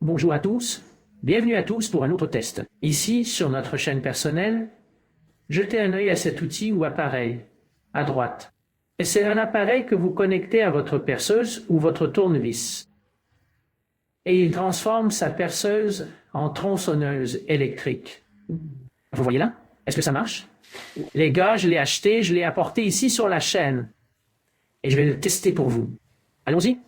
Bonjour à tous, bienvenue à tous pour un autre test. Ici, sur notre chaîne personnelle, jetez un œil à cet outil ou appareil, à droite. Et c'est un appareil que vous connectez à votre perceuse ou votre tournevis. Et il transforme sa perceuse en tronçonneuse électrique. Vous voyez là? Est-ce que ça marche? Les gars, je l'ai acheté, je l'ai apporté ici sur la chaîne. Et je vais le tester pour vous. Allons-y?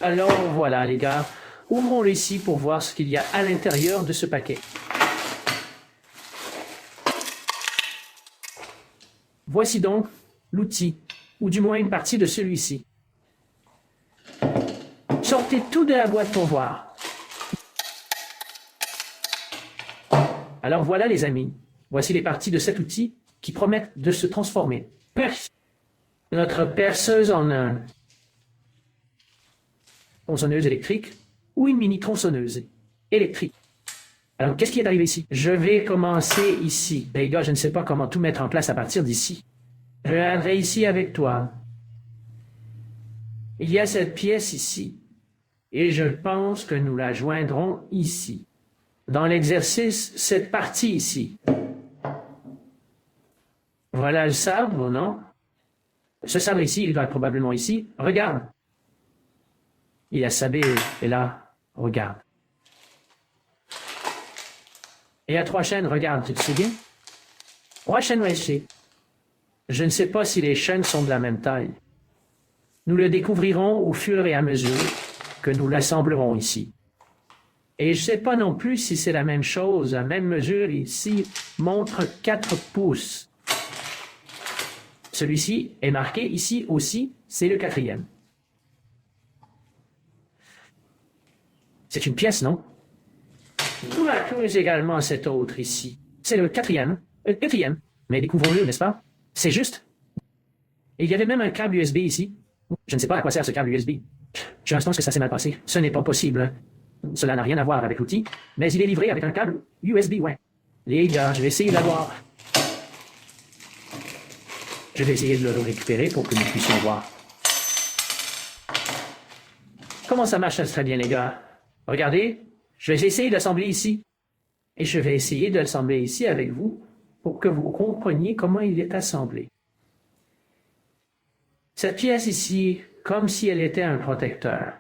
Alors voilà les gars, ouvrons-le ici pour voir ce qu'il y a à l'intérieur de ce paquet. Voici donc l'outil, ou du moins une partie de celui-ci. Sortez tout de la boîte pour voir. Alors voilà les amis, voici les parties de cet outil qui promettent de se transformer. Notre perceuse en un tronçonneuse électrique ou une mini tronçonneuse électrique. Alors, qu'est-ce qui est arrivé ici? Je vais commencer ici. Ben, gars, je ne sais pas comment tout mettre en place à partir d'ici. Je viendrai ici avec toi. Il y a cette pièce ici. Et je pense que nous la joindrons ici. Dans l'exercice, cette partie ici. Voilà le sabre, non? Ce sabre ici, il va probablement ici. Regarde. Il a sabé, et là, regarde. Et à 3 chaînes, regarde, tu te souviens? 3 chaînes ici. Je ne sais pas si les chaînes sont de la même taille. Nous le découvrirons au fur et à mesure que nous l'assemblerons ici. Et je ne sais pas non plus si c'est la même chose, la même mesure ici montre 4 pouces. Celui-ci est marqué ici aussi, c'est le 4e. C'est une pièce, non? Nous avons également cet autre ici. C'est le 4e. Mais découvrons-le, n'est-ce pas? C'est juste. Et il y avait même un câble USB ici. Je ne sais pas à quoi sert ce câble USB. Je pense que ça s'est mal passé. Ce n'est pas possible. Cela n'a rien à voir avec l'outil, mais il est livré avec un câble USB, ouais. Les gars, je vais essayer de l'avoir. Je vais essayer de le récupérer pour que nous puissions voir. Comment ça marche très bien, les gars? Regardez, je vais essayer de l'assembler ici. Et je vais essayer de l'assembler ici avec vous pour que vous compreniez comment il est assemblé. Cette pièce ici, comme si elle était un protecteur.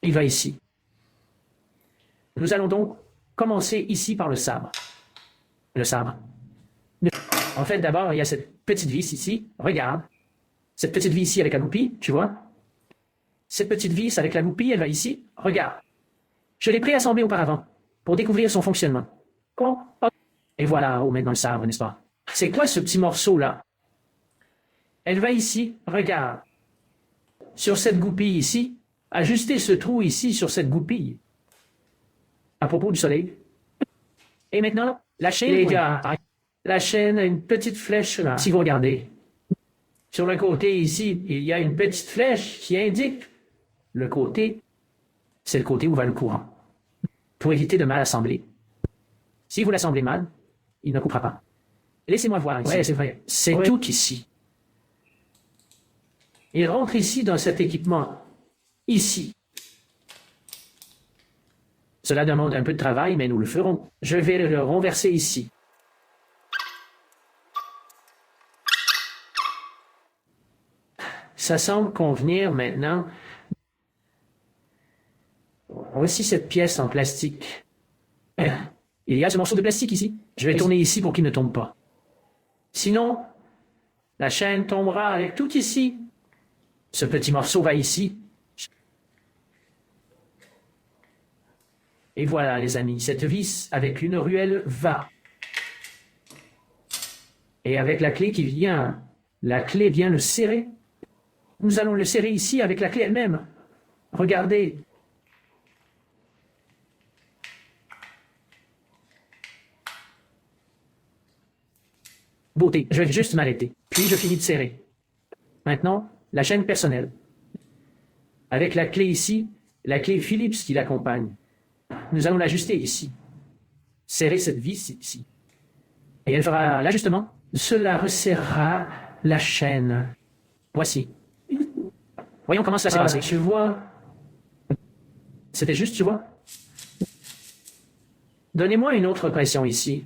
Il va ici. Nous allons donc commencer ici par le sabre. Le sabre. En fait, d'abord, il y a cette petite vis ici. Regarde. Cette petite vis ici avec la goupille, tu vois? Cette petite vis avec la goupille, elle va ici. Regarde. Je l'ai préassemblée auparavant pour découvrir son fonctionnement. Et voilà où mettre dans le sabre, n'est-ce pas? C'est quoi ce petit morceau-là? Elle va ici. Regarde. Sur cette goupille ici. Ajustez ce trou ici sur cette goupille. À propos du soleil. Et maintenant, la chaîne, les gars. La chaîne a une petite flèche là. Si vous regardez. Sur le côté ici, il y a une petite flèche qui indique le côté. C'est le côté où va le courant. Pour éviter de mal assembler. Si vous l'assemblez mal, il ne coupera pas. Laissez-moi voir ici. Ouais, c'est vrai. C'est tout ici. Il rentre ici dans cet équipement. Ici. Cela demande un peu de travail, mais nous le ferons. Je vais le renverser ici. Ça semble convenir maintenant. Voici cette pièce en plastique. Il y a ce morceau de plastique ici. Je vais tourner ici pour qu'il ne tombe pas. Sinon, la chaîne tombera avec tout ici. Ce petit morceau va ici. Et voilà, les amis, cette vis avec une ruelle va. Et avec la clé qui vient, la clé vient le serrer. Nous allons le serrer ici avec la clé elle-même. Regardez. Beauté, je vais juste m'arrêter. Puis je finis de serrer. Maintenant, la chaîne personnelle. Avec la clé ici, la clé Philips qui l'accompagne. Nous allons l'ajuster ici. Serrer cette vis ici. Et elle fera l'ajustement. Cela resserrera la chaîne. Voici. Voyons comment cela s'est passé. Tu vois, C'était juste, tu vois. Donnez-moi une autre pression ici.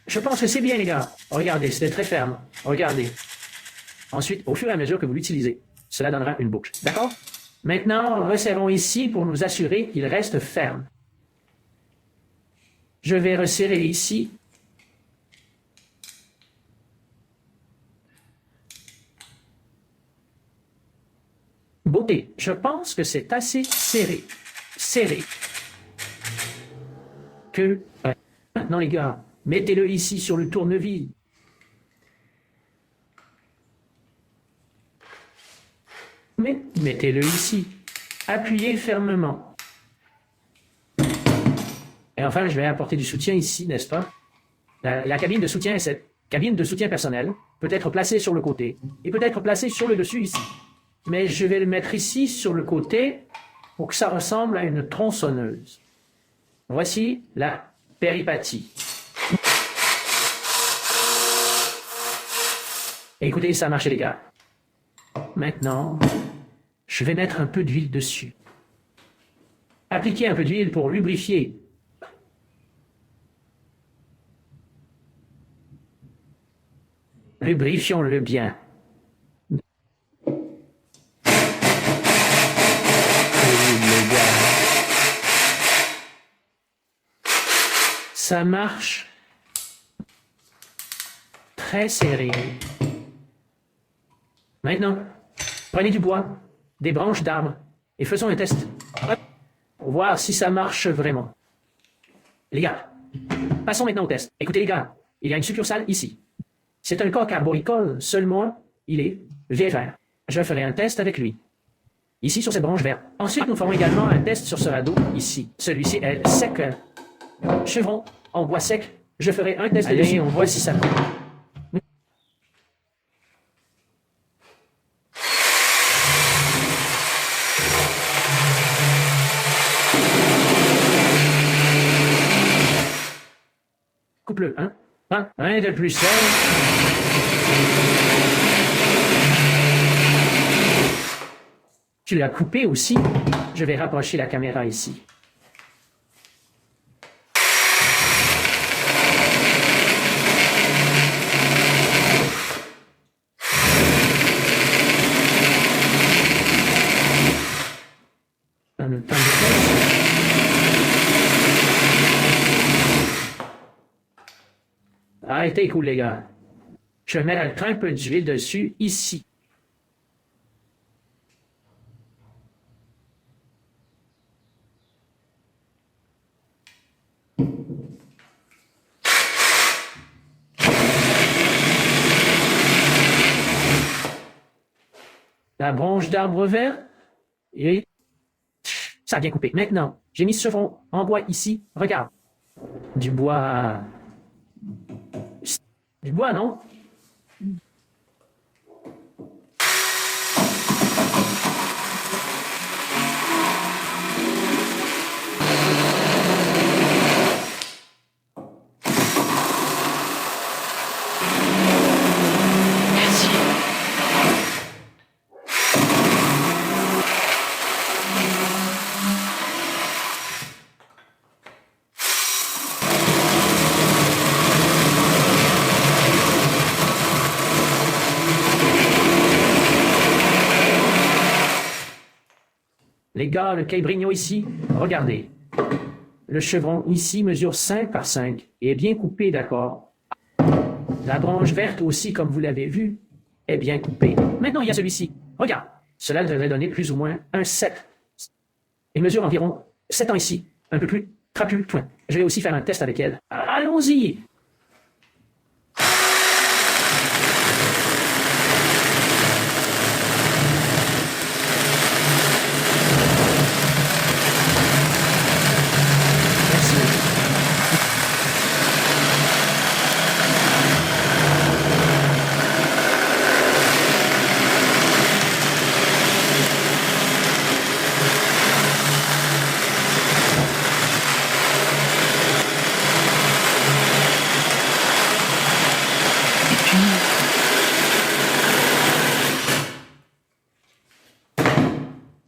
Je pense que c'est bien, les gars. Regardez, c'était très ferme. Regardez. Ensuite, au fur et à mesure que vous l'utilisez, cela donnera une boucle. D'accord? Maintenant, resserrons ici pour nous assurer qu'il reste ferme. Je vais resserrer ici. Beauté. Je pense que c'est assez serré. Serré. Que... Maintenant, les gars, mettez-le ici sur le tournevis. Mettez-le ici. Appuyez fermement. Et enfin, je vais apporter du soutien ici, n'est-ce pas? La cabine de soutien est cette cabine de soutien personnel, peut être placée sur le côté et peut être placée sur le dessus ici. Mais je vais le mettre ici sur le côté pour que ça ressemble à une tronçonneuse. Voici la péripatie. Écoutez, ça a marché, les gars. Maintenant, je vais mettre un peu d'huile dessus. Appliquez un peu d'huile pour lubrifier. Lubrifions-le bien. Ça marche très serré. Maintenant, prenez du bois, des branches d'arbres et faisons un test pour voir si ça marche vraiment. Les gars, passons maintenant au test. Écoutez les gars, il y a une succursale ici. C'est un coq arboricole, seulement il est vert. Je ferai un test avec lui. Ici sur cette branche verte. Ensuite, nous ferons également un test sur ce radeau ici. Celui-ci est sec. Chevron en bois sec. Je ferai un test dessus. On voit si ça compte. Coupe-le, hein? Un de plus sec. Tu l'as coupé aussi. Je vais rapprocher la caméra ici. Arrêtez, cool, les gars. Je vais mettre un peu d'huile dessus, ici. La branche d'arbre vert. Et ça a bien coupé. Maintenant, j'ai mis ce chevron en bois ici. Regarde. Du bois. Du bois, non? Les gars, le cabrigno ici, regardez. Le chevron ici mesure 5 par 5 et est bien coupé, d'accord? La branche verte aussi, comme vous l'avez vu, est bien coupée. Maintenant, il y a celui-ci. Regarde. Cela devrait donner plus ou moins un 7. Il mesure environ 7 ans ici. Un peu plus trapu. Point. Je vais aussi faire un test avec elle. Allons-y!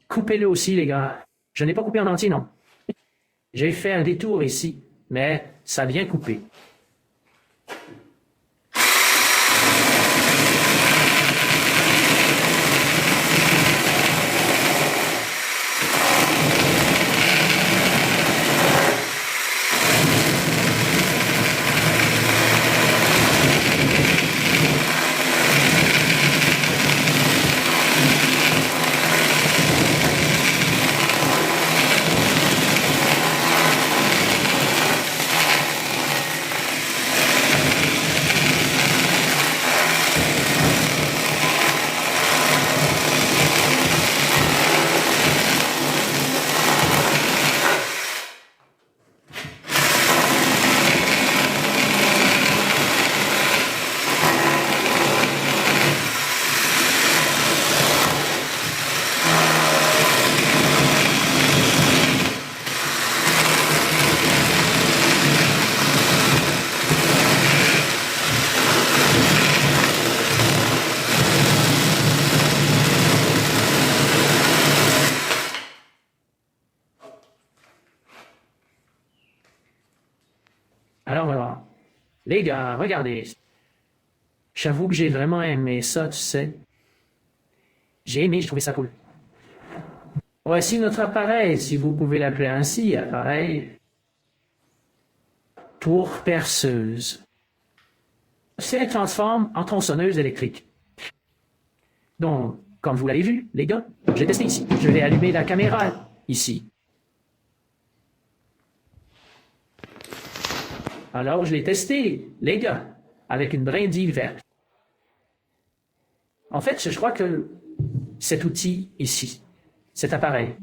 Coupez-le aussi, les gars. Je n'ai pas coupé en entier, non. J'ai fait un détour ici, mais ça vient couper. Alors voilà. Les gars, regardez. J'avoue que j'ai vraiment aimé ça, tu sais. J'ai aimé, j'ai trouvé ça cool. Voici notre appareil, si vous pouvez l'appeler ainsi, appareil tour perceuse. C'est transforme en tronçonneuse électrique. Donc, comme vous l'avez vu, les gars, j'ai testé ici. Je vais allumer la caméra ici. Alors, je l'ai testé, les gars, avec une brindille verte. En fait, je crois que cet outil ici, cet appareil,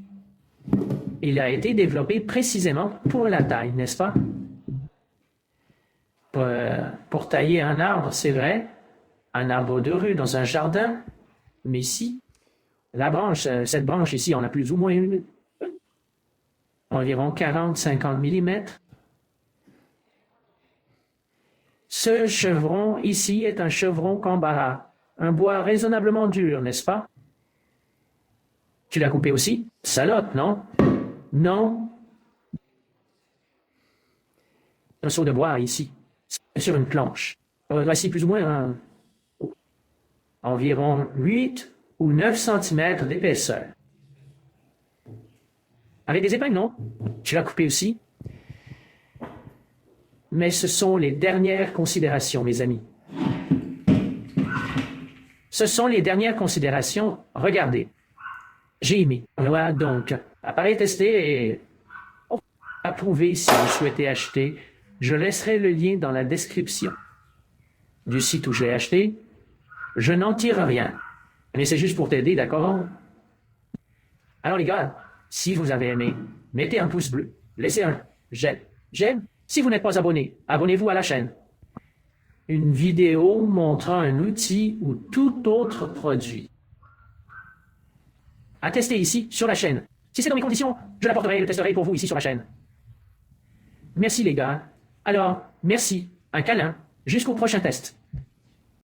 il a été développé précisément pour la taille, n'est-ce pas? Pour tailler un arbre, c'est vrai, un arbre de rue dans un jardin, mais ici, la branche, cette branche ici, on a plus ou moins environ 40-50 mm. Ce chevron ici est un chevron Canberra, un bois raisonnablement dur, n'est-ce pas? Tu l'as coupé aussi? Salope, non? Non? Un seau de bois ici, sur une planche. Voici plus ou moins environ 8 ou 9 cm d'épaisseur. Avec des épingles, non? Tu l'as coupé aussi? Mais ce sont les dernières considérations, mes amis. Ce sont les dernières considérations. Regardez. J'ai aimé. Voilà donc. Appareil testé et approuvé si vous souhaitez acheter. Je laisserai le lien dans la description du site où je l'ai acheté. Je n'en tire rien. Mais c'est juste pour t'aider, d'accord? Alors les gars, si vous avez aimé, mettez un pouce bleu. Laissez un j'aime. Si vous n'êtes pas abonné, abonnez-vous à la chaîne. Une vidéo montrant un outil ou tout autre produit. À tester ici, sur la chaîne. Si c'est dans mes conditions, je l'apporterai et le testerai pour vous ici sur la chaîne. Merci les gars. Alors, merci. Un câlin. Jusqu'au prochain test.